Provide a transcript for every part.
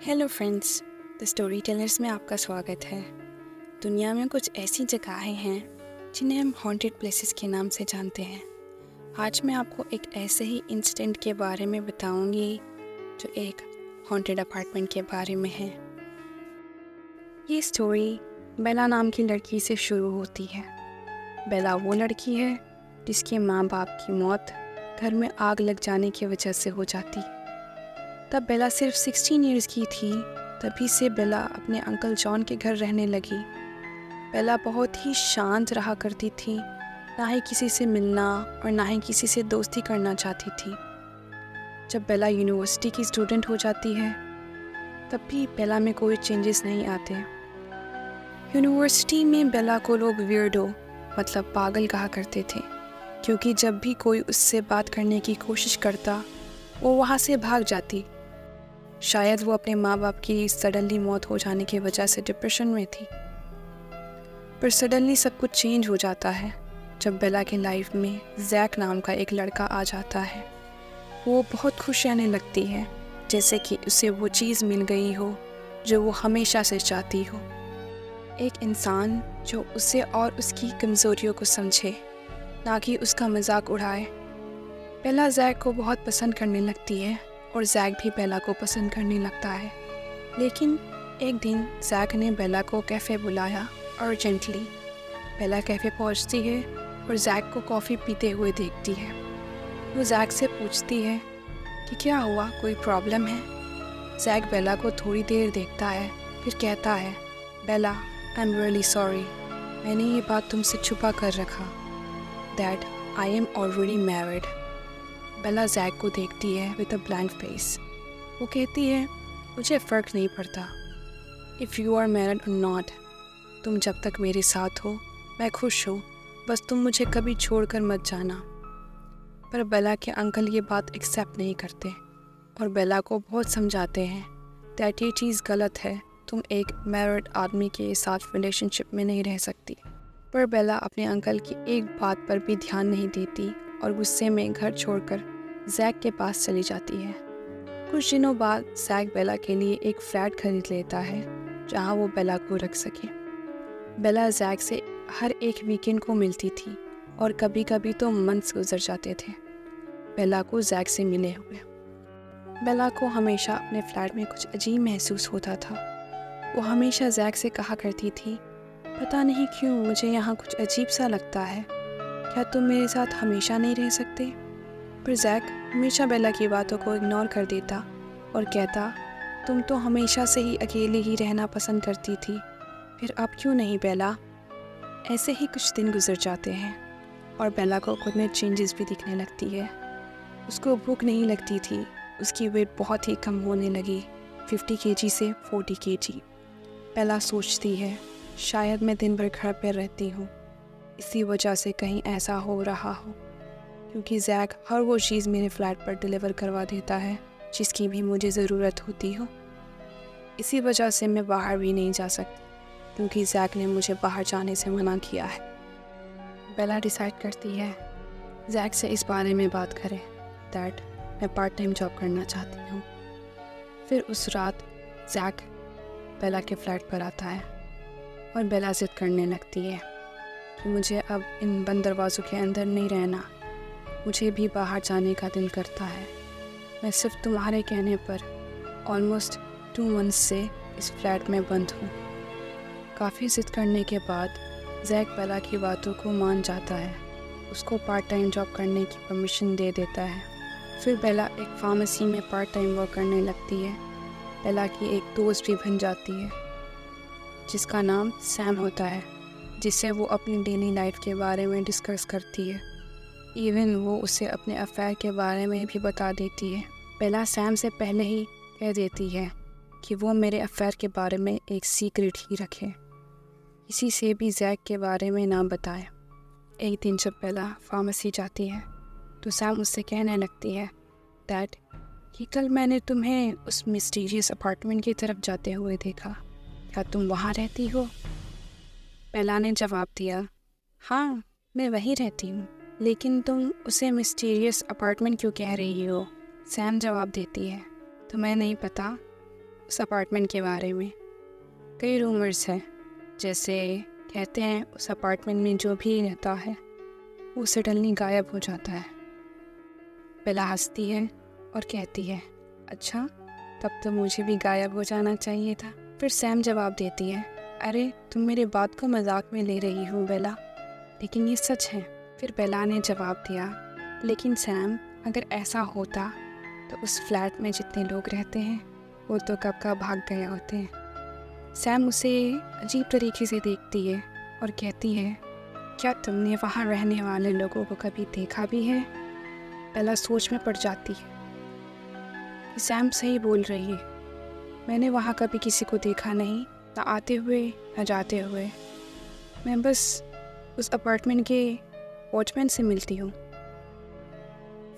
Hello friends, the story tellers में आपका स्वागत है। दुनिया में कुछ ऐसी जगहें हैं जिन्हें हम हॉन्टेड प्लेसेस के नाम से जानते हैं। आज मैं आपको एक ऐसे ही इंसिडेंट के बारे में बताऊंगी जो एक हॉन्टेड अपार्टमेंट के बारे में है। ये स्टोरी बेला नाम की लड़की से शुरू होती है। बेला वो लड़की है जिसके माँ बाप की मौत घर में आग लग जाने की वजह से हो जाती है। तब बेला सिर्फ 16 इयर्स की थी। तभी से बेला अपने अंकल जॉन के घर रहने लगी। बेला बहुत ही शांत रहा करती थी, ना ही किसी से मिलना और ना ही किसी से दोस्ती करना चाहती थी। जब बेला यूनिवर्सिटी की स्टूडेंट हो जाती है तब भी बेला में कोई चेंजेस नहीं आते। यूनिवर्सिटी में बेला को लोग वियर्डो मतलब पागल कहा करते थे, क्योंकि जब भी कोई उससे बात करने की कोशिश करता वो वहाँ से भाग जाती। शायद वो अपने माँ बाप की सडनली मौत हो जाने की वजह से डिप्रेशन में थी। पर सडनली सब कुछ चेंज हो जाता है जब बेला के लाइफ में जैक नाम का एक लड़का आ जाता है। वो बहुत खुश रहने लगती है, जैसे कि उसे वो चीज़ मिल गई हो जो वो हमेशा से चाहती हो। एक इंसान जो उसे और उसकी कमज़ोरियों को समझे, ना कि उसका मजाक उड़ाए। बेला जैक को बहुत पसंद करने लगती है और जैक भी बेला को पसंद करने लगता है। लेकिन एक दिन जैक ने बेला को कैफ़े बुलाया अर्जेंटली। बेला कैफ़े पहुंचती है और जैक को कॉफ़ी पीते हुए देखती है। वो जैक से पूछती है कि क्या हुआ, कोई प्रॉब्लम है। जैक बेला को थोड़ी देर देखता है, फिर कहता है, Bella, I am really sorry, मैंने ये बात तुमसे छुपा कर रखा, that I am already married. Bella Jack को देखती है विद अ ब्लैंक फेस। वो कहती है, मुझे फ़र्क नहीं पड़ता इफ़ यू आर मैरिड और नॉट। तुम जब तक मेरे साथ हो मैं खुश हूँ, बस तुम मुझे कभी छोड़कर मत जाना। पर बेला के अंकल ये बात एक्सेप्ट नहीं करते और बेला को बहुत समझाते हैं दैट ये चीज़ गलत है, तुम एक मैरिड आदमी के साथ रिलेशनशिप में नहीं रह सकती। पर बेला अपने अंकल की एक बात पर भी ध्यान नहीं देती और गुस्से में घर छोड़कर जैक के पास चली जाती है। कुछ दिनों बाद जैक बेला के लिए एक फ्लैट खरीद लेता है जहां वो बेला को रख सके। बेला जैक से हर एक वीकेंड को मिलती थी और कभी कभी तो मंथ्स गुजर जाते थे बेला को जैक से मिले हुए। बेला को हमेशा अपने फ्लैट में कुछ अजीब महसूस होता था। वो हमेशा जैक से कहा करती थी, पता नहीं क्यों मुझे यहाँ कुछ अजीब सा लगता है, क्या तुम मेरे साथ हमेशा नहीं रह सकते। पर जैक हमेशा बेला की बातों को इग्नोर कर देता और कहता, तुम तो हमेशा से ही अकेले ही रहना पसंद करती थी, फिर अब क्यों नहीं बेला। ऐसे ही कुछ दिन गुजर जाते हैं और बेला को खुद में चेंजेस भी दिखने लगती है। उसको भूख नहीं लगती थी, उसकी वेट बहुत ही कम होने लगी, 50 kg से 40 kg। बेला सोचती है, शायद मैं दिन भर घर पर रहती हूँ, इसी वजह से कहीं ऐसा हो रहा हो, क्योंकि जैक हर वो चीज़ मेरे फ्लैट पर डिलीवर करवा देता है जिसकी भी मुझे ज़रूरत होती हो। इसी वजह से मैं बाहर भी नहीं जा सकती, क्योंकि जैक ने मुझे बाहर जाने से मना किया है। बेला डिसाइड करती है जैक से इस बारे में बात करें दैट मैं पार्ट टाइम जॉब करना चाहती हूँ। फिर उस रात जैक बेला के फ्लैट पर आता है और बेला जिद करने लगती है कि मुझे अब इन बंद दरवाज़ों के अंदर नहीं रहना, मुझे भी बाहर जाने का दिल करता है। मैं सिर्फ तुम्हारे कहने पर ऑलमोस्ट 2 months से इस फ्लैट में बंद हूँ। काफ़ी जिद करने के बाद जैक बेला की बातों को मान जाता है, उसको पार्ट टाइम जॉब करने की परमिशन दे देता है। फिर बेला एक फार्मेसी में पार्ट टाइम वर्क करने लगती है। बेला की एक दोस्त भी बन जाती है जिसका नाम सैम होता है, जिससे वो अपनी डेली लाइफ के बारे में डिस्कस करती है। इवन वो उसे अपने अफेयर के बारे में भी बता देती है। बेला सैम से पहले ही कह देती है कि वो मेरे अफेयर के बारे में एक सीक्रेट ही रखे, किसी से भी जैक के बारे में ना बताए। एक दिन जब बेला फार्मेसी जाती है तो सैम उससे कहने लगती है दैट कि कल मैंने तुम्हें उस मिस्टीरियस अपार्टमेंट की तरफ जाते हुए देखा, क्या तुम वहाँ रहती हो। बेला ने जवाब दिया, हाँ मैं वहीं रहती हूँ, लेकिन तुम उसे मिस्टीरियस अपार्टमेंट क्यों कह रही हो। सैम जवाब देती है, तुम्हें नहीं पता, उस अपार्टमेंट के बारे में। कई रूमर्स हैं, जैसे कहते हैं उस अपार्टमेंट में जो भी रहता है वो सडनली गायब हो जाता है। बेला हंसती है और कहती है, अच्छा, तब तो मुझे भी गायब हो जाना चाहिए था। फिर सैम जवाब देती है, अरे तुम मेरे बात को मजाक में ले रही हो बेला, लेकिन ये सच है। फिर बेला ने जवाब दिया, लेकिन सैम, अगर ऐसा होता तो उस फ्लैट में जितने लोग रहते हैं वो तो कब का भाग गए होते हैं। सैम उसे अजीब तरीके से देखती है और कहती है, क्या तुमने वहाँ रहने वाले लोगों को कभी देखा भी है? बेला सोच में पड़ जाती है कि सैम सही बोल रही है। मैंने वहाँ कभी किसी को देखा नहीं, ना आते हुए ना जाते हुए। मैं बस उस अपार्टमेंट के वॉचमैन से मिलती हूँ।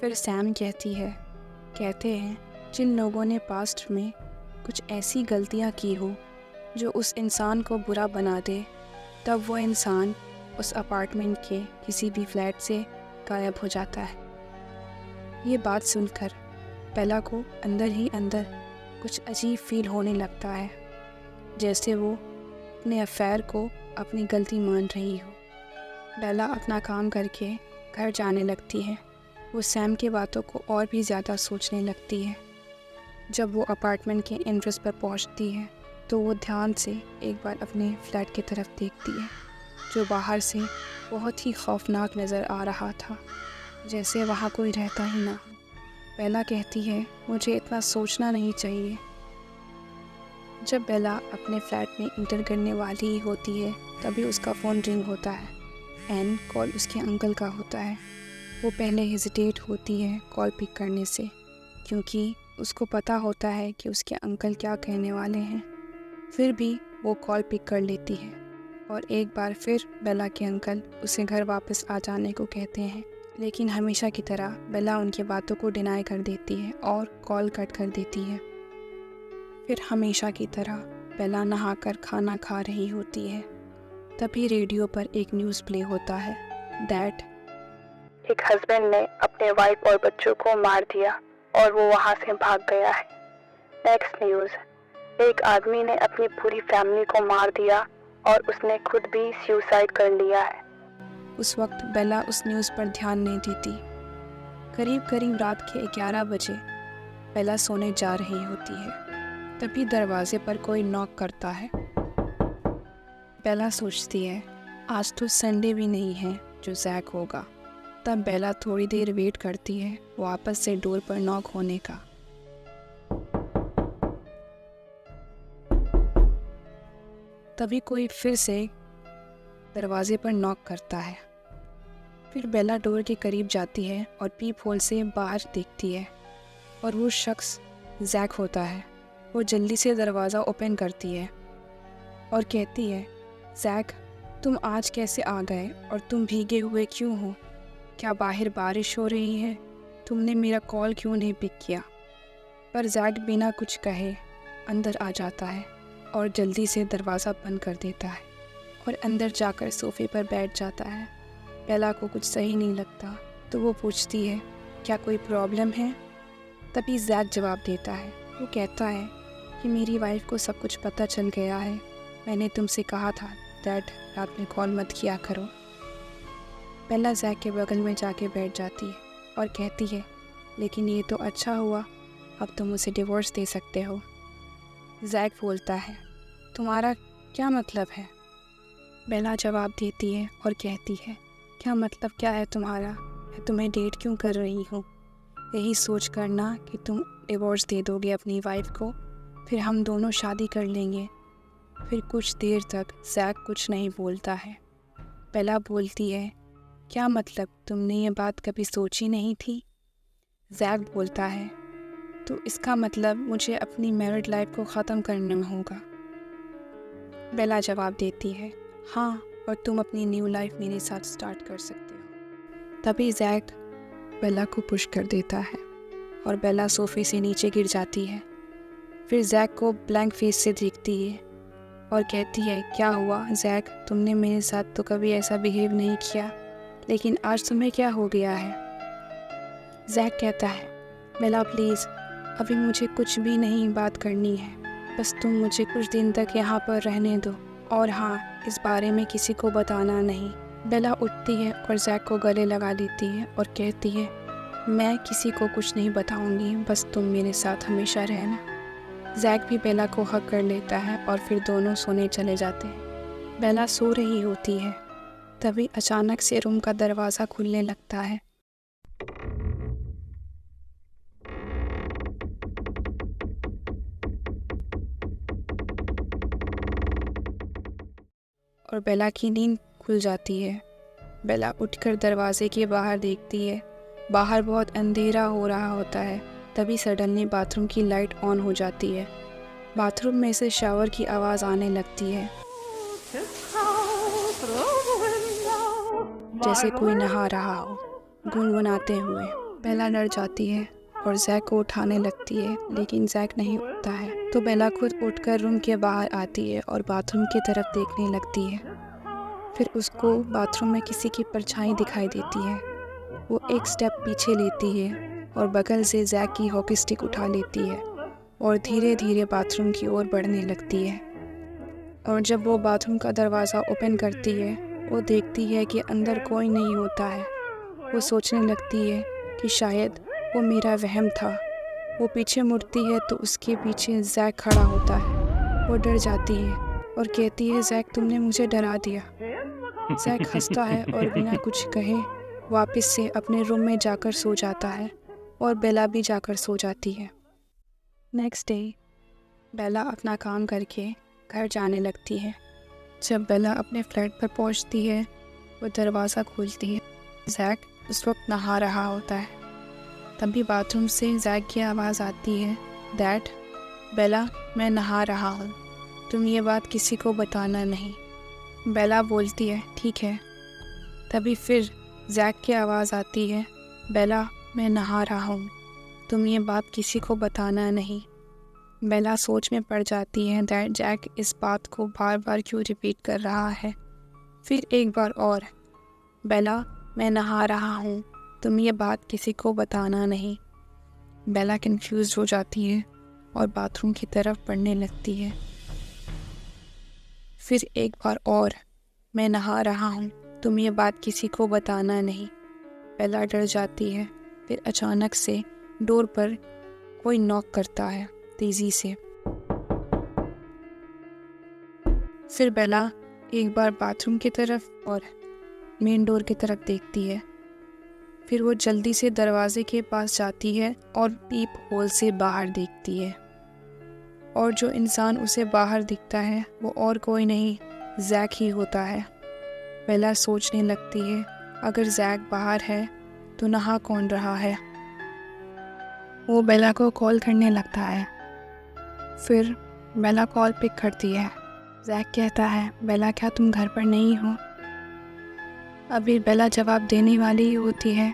फिर सैम कहते हैं जिन लोगों ने पास्ट में कुछ ऐसी गलतियाँ की हो जो उस इंसान को बुरा बना दे, तब वो इंसान उस अपार्टमेंट के किसी भी फ्लैट से गायब हो जाता है। ये बात सुनकर बेला को अंदर ही अंदर कुछ अजीब फील होने लगता है, जैसे वो अपने अफेयर को अपनी गलती मान रही हो। बेला अपना काम करके घर जाने लगती है। वो सैम की बातों को और भी ज़्यादा सोचने लगती है। जब वो अपार्टमेंट के एंट्रेंस पर पहुंचती है तो वो ध्यान से एक बार अपने फ्लैट की तरफ देखती है, जो बाहर से बहुत ही खौफनाक नज़र आ रहा था, जैसे वहाँ कोई रहता ही ना। बेला कहती है, मुझे इतना सोचना नहीं चाहिए। जब बेला अपने फ्लैट में इंटर करने वाली ही होती है, तभी उसका फ़ोन रिंग होता है एंड कॉल उसके अंकल का होता है। वो पहले हेजिटेट होती है कॉल पिक करने से, क्योंकि उसको पता होता है कि उसके अंकल क्या कहने वाले हैं। फिर भी वो कॉल पिक कर लेती है और एक बार फिर बेला के अंकल उसे घर वापस आ जाने को कहते हैं, लेकिन हमेशा की तरह बेला उनकी बातों को डिनाई कर देती है और कॉल कट कर देती है। फिर हमेशा की तरह बेला नहाकर खाना खा रही होती है। तभी रेडियो पर एक न्यूज़ प्ले होता है दैट एक हस्बैंड ने अपने वाइफ और बच्चों को मार दिया और वो वहाँ से भाग गया है। नेक्स्ट न्यूज़, एक आदमी ने अपनी पूरी फैमिली को मार दिया और उसने खुद भी सुसाइड कर लिया है। उस वक्त बेला उस न्यूज़ पर ध्यान नहीं देती। करीब रात के 11 बजे बेला सोने जा रही होती है। तभी दरवाजे पर कोई नॉक करता है। बेला सोचती है, आज तो संडे भी नहीं है जो जैक होगा। तब बेला थोड़ी देर वेट करती है वापस से डोर पर नॉक होने का। तभी कोई फिर से दरवाजे पर नॉक करता है। फिर बेला डोर के करीब जाती है और पीप होल से बाहर देखती है और वो शख्स जैक होता है। वो जल्दी से दरवाज़ा ओपन करती है और कहती है, जैक, तुम आज कैसे आ गए और तुम भीगे हुए क्यों हो? क्या बाहर बारिश हो रही है? तुमने मेरा कॉल क्यों नहीं पिक किया? पर जैक बिना कुछ कहे अंदर आ जाता है और जल्दी से दरवाज़ा बंद कर देता है और अंदर जाकर सोफ़े पर बैठ जाता है। बेला को कुछ सही नहीं लगता तो वो पूछती है, क्या कोई प्रॉब्लम है? तभी जैक जवाब देता है। वो कहता है कि मेरी वाइफ को सब कुछ पता चल गया है। मैंने तुमसे कहा था दैट रात में कॉल मत किया करो। बेला जैक के बगल में जाके बैठ जाती है और कहती है, लेकिन ये तो अच्छा हुआ, अब तुम उसे डिवोर्स दे सकते हो। जैक बोलता है, तुम्हारा क्या मतलब है? बेला जवाब देती है और कहती है, क्या मतलब क्या है तुम्हारा? मैं तुम्हें डेट क्यों कर रही हूँ? यही सोच करना कि तुम डिवोर्स दे दोगे अपनी वाइफ को, फिर हम दोनों शादी कर लेंगे। फिर कुछ देर तक जैक कुछ नहीं बोलता है। बेला बोलती है, क्या मतलब, तुमने ये बात कभी सोची नहीं थी? जैक बोलता है, तो इसका मतलब मुझे अपनी मैरिड लाइफ को ख़त्म करना होगा। बेला जवाब देती है, हाँ, और तुम अपनी न्यू लाइफ मेरे साथ स्टार्ट कर सकते हो। तभी जैक बेला को पुश कर देता है और बेला सोफे से नीचे गिर जाती है। फिर जैक को ब्लैंक फेस से देखती है और कहती है, क्या हुआ जैक, तुमने मेरे साथ तो कभी ऐसा बिहेव नहीं किया, लेकिन आज तुम्हें क्या हो गया है? जैक कहता है, बेला प्लीज़, अभी मुझे कुछ भी नहीं बात करनी है, बस तुम मुझे कुछ दिन तक यहाँ पर रहने दो, और हाँ, इस बारे में किसी को बताना नहीं। बेला उठती है और जैक को गले लगा लेती है और कहती है, मैं किसी को कुछ नहीं बताऊंगी, बस तुम मेरे साथ हमेशा रहना। जैक भी बेला को हग कर लेता है और फिर दोनों सोने चले जाते हैं। बेला सो रही होती है, तभी अचानक से रूम का दरवाज़ा खुलने लगता है। और बेला की नींद खुल जाती है। बेला उठकर दरवाजे के बाहर देखती है। बाहर बहुत अंधेरा हो रहा होता है। तभी सडनली बाथरूम की लाइट ऑन हो जाती है। बाथरूम में से शावर की आवाज़ आने लगती है, जैसे कोई नहा रहा हो, गुनगुनाते हुए। बेला डर जाती है और जैक को उठाने लगती है, लेकिन जैक नहीं उठता है। तो बेला खुद उठकर रूम के बाहर आती है और बाथरूम की तरफ देखने लगती है। फिर उसको बाथरूम में किसी की परछाई दिखाई देती है। वो एक स्टेप पीछे लेती है और बगल से जैक की हॉकी स्टिक उठा लेती है और धीरे धीरे बाथरूम की ओर बढ़ने लगती है। और जब वो बाथरूम का दरवाज़ा ओपन करती है, वो देखती है कि अंदर कोई नहीं होता है। वो सोचने लगती है कि शायद वो मेरा वहम था। वो पीछे मुड़ती है तो उसके पीछे जैक खड़ा होता है। वो डर जाती है और कहती है, जैक तुमने मुझे डरा दिया। जैक हंसता है और बिना कुछ कहे वापस से अपने रूम में जाकर सो जाता है और बेला भी जाकर सो जाती है। नेक्स्ट डे बेला अपना काम करके घर जाने लगती है। जब बेला अपने फ्लैट पर पहुंचती है, वो दरवाज़ा खोलती है। जैक उस वक्त नहा रहा होता है। तभी बाथरूम से जैक की आवाज़ आती है, डैड, बेला मैं नहा रहा हूँ, तुम ये बात किसी को बताना नहीं। बेला बोलती है, ठीक है। तभी फिर जैक की आवाज़ आती है, बेला मैं नहा रहा हूँ, तुम ये बात किसी को बताना नहीं। बेला सोच में पड़ जाती है दैट जैक इस बात को बार बार क्यों रिपीट कर रहा है। फिर एक बार और, बेला मैं नहा रहा हूँ, तुम ये बात किसी को बताना नहीं। बेला कंफ्यूज हो जाती है और बाथरूम की तरफ बढ़ने लगती है। फिर एक बार और, मैं नहा रहा हूँ, तुम ये बात किसी को बताना नहीं। बेला डर जाती है। फिर अचानक से डोर पर कोई नॉक करता है तेज़ी से। फिर बेला एक बार बाथरूम की तरफ और मेन डोर की तरफ देखती है। फिर वो जल्दी से दरवाजे के पास जाती है और पीप होल से बाहर देखती है। और जो इंसान उसे बाहर दिखता है वो और कोई नहीं, जैक ही होता है। बेला सोचने लगती है, अगर जैक बाहर है तो नहा कौन रहा है। वो बेला को कॉल करने लगता है। फिर बेला कॉल पिक करती है। जैक कहता है, बेला क्या तुम घर पर नहीं हो। अभी बेला जवाब देने वाली ही होती है,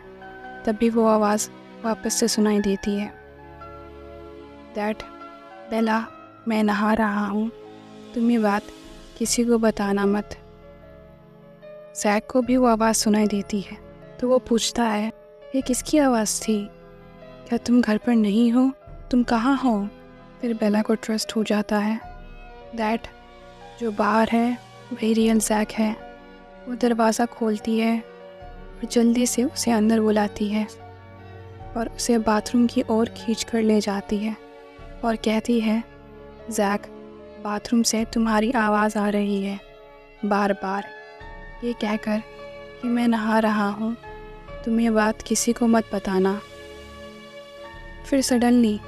तभी वो आवाज़ वापस से सुनाई देती है, डैड, बेला मैं नहा रहा हूँ, तुम ये बात किसी को बताना मत। जैक को भी वो आवाज़ सुनाई देती है, तो वो पूछता है, ये किसकी आवाज़ थी, क्या तुम घर पर नहीं हो, तुम कहाँ हो। फिर बेला को ट्रस्ट हो जाता है, दैट जो बाहर है वही रियल जैक है। वो दरवाज़ा खोलती है और जल्दी से उसे अंदर बुलाती है और उसे बाथरूम की ओर खींच कर ले जाती है और कहती है, जैक बाथरूम से तुम्हारी आवाज़ आ रही है बार बार, ये कहकर कि मैं नहा रहा हूँ, तुम ये बात किसी को मत बताना। फिर सडनली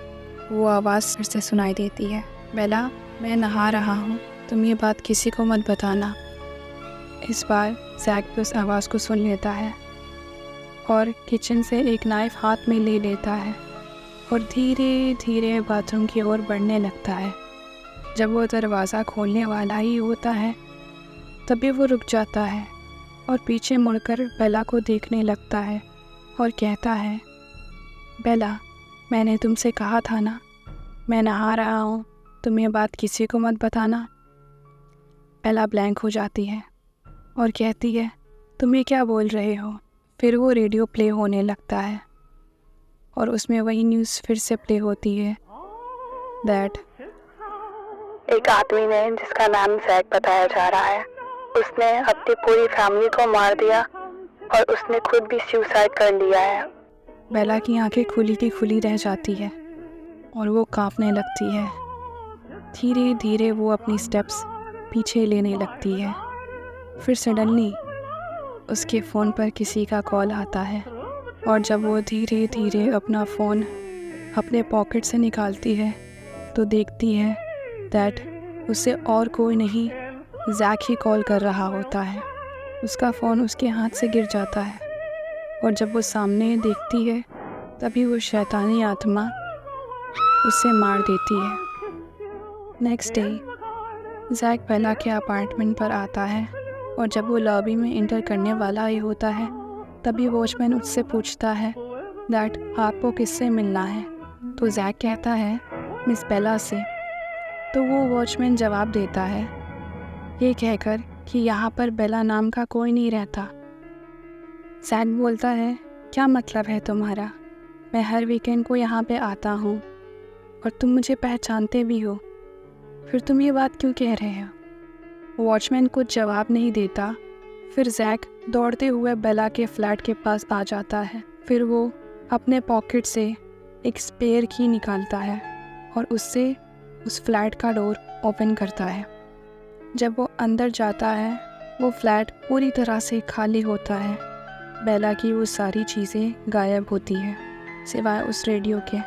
वो आवाज़ फिर से सुनाई देती है, बेला मैं नहा रहा हूँ, तुम ये बात किसी को मत बताना। इस बार जैक भी उस आवाज़ को सुन लेता है और किचन से एक नाइफ़ हाथ में ले लेता है और धीरे धीरे बाथरूम की ओर बढ़ने लगता है। जब वो दरवाज़ा खोलने वाला ही होता है, तभी वो रुक जाता है और पीछे मुड़कर बेला को देखने लगता है और कहता है, बेला मैंने तुमसे कहा था ना, मैं नहा रहा हूँ, तुम ये बात किसी को मत बताना। बेला ब्लैंक हो जाती है और कहती है, तुम ये क्या बोल रहे हो। फिर वो रेडियो प्ले होने लगता है और उसमें वही न्यूज़ फिर से प्ले होती है, दैट एक आदमी ने, जिसका नाम जैक बताया जा रहा है, उसने अपनी पूरी फैमिली को मार दिया और उसने खुद भी सुसाइड कर लिया है। बेला की आंखें खुली की खुली रह जाती है और वो कांपने लगती है। धीरे धीरे वो अपनी स्टेप्स पीछे लेने लगती है। फिर सडनली उसके फ़ोन पर किसी का कॉल आता है और जब वो धीरे धीरे अपना फ़ोन अपने पॉकेट से निकालती है तो देखती है दैट उसे और कोई नहीं, जैक ही कॉल कर रहा होता है। उसका फ़ोन उसके हाथ से गिर जाता है और जब वो सामने देखती है तभी वो शैतानी आत्मा उसे मार देती है। नेक्स्ट डे जैक बेला के अपार्टमेंट पर आता है और जब वो लॉबी में इंटर करने वाला ही होता है तभी वॉचमैन उससे पूछता है दैट आपको किससे मिलना है। तो जैक कहता है मिस बेला से। तो वो वॉचमैन जवाब देता है ये कहकर कि यहाँ पर बेला नाम का कोई नहीं रहता। जैक बोलता है क्या मतलब है तुम्हारा? मैं हर वीकेंड को यहाँ पे आता हूँ और तुम मुझे पहचानते भी हो, फिर तुम ये बात क्यों कह रहे हो? वॉचमैन कुछ जवाब नहीं देता। फिर जैक दौड़ते हुए बेला के फ्लैट के पास आ जाता है। फिर वो अपने पॉकेट से एक स्पेयर की निकालता है और उससे उस फ्लैट का डोर ओपन करता है। जब वो अंदर जाता है वो फ्लैट पूरी तरह से खाली होता है। बेला की वो सारी चीज़ें गायब होती हैं सिवाय उस रेडियो के।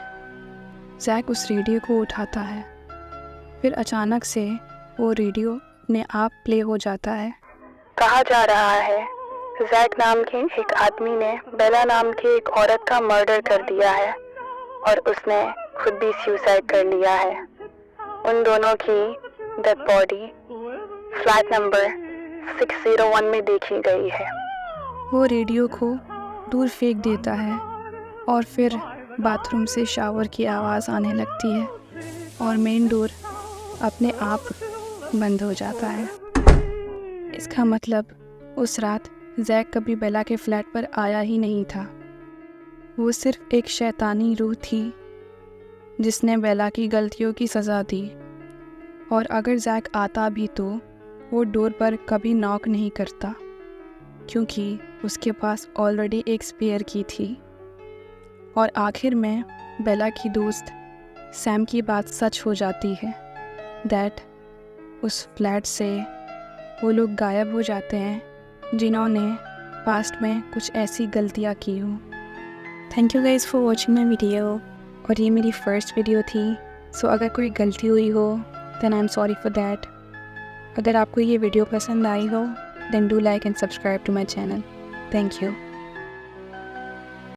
जैक उस रेडियो को उठाता है। फिर अचानक से वो रेडियो अपने आप प्ले हो जाता है। कहा जा रहा है जैक नाम के एक आदमी ने बेला नाम की एक औरत का मर्डर कर दिया है और उसने खुद भी सुसाइड कर लिया है। उन दोनों की डेड बॉडी फ्लैट नंबर 601 में देखी गई है। वो रेडियो को दूर फेंक देता है और फिर बाथरूम से शावर की आवाज़ आने लगती है और मेन डोर अपने आप बंद हो जाता है। इसका मतलब उस रात जैक कभी बेला के फ्लैट पर आया ही नहीं था। वो सिर्फ एक शैतानी रूह थी जिसने बेला की गलतियों की सज़ा दी। और अगर जैक आता भी तो वो डोर पर कभी नॉक नहीं करता क्योंकि उसके पास ऑलरेडी एक स्पेयर की थी। और आखिर में बेला की दोस्त सैम की बात सच हो जाती है दैट उस फ्लैट से वो लोग गायब हो जाते हैं जिन्होंने पास्ट में कुछ ऐसी गलतियाँ की हो। Thank you guys for watching my video. और ये मेरी फर्स्ट वीडियो थी, सो अगर कोई गलती हुई हो then I am sorry for that. अगर आपको ये वीडियो पसंद आई हो then do like and subscribe to my channel. Thank you.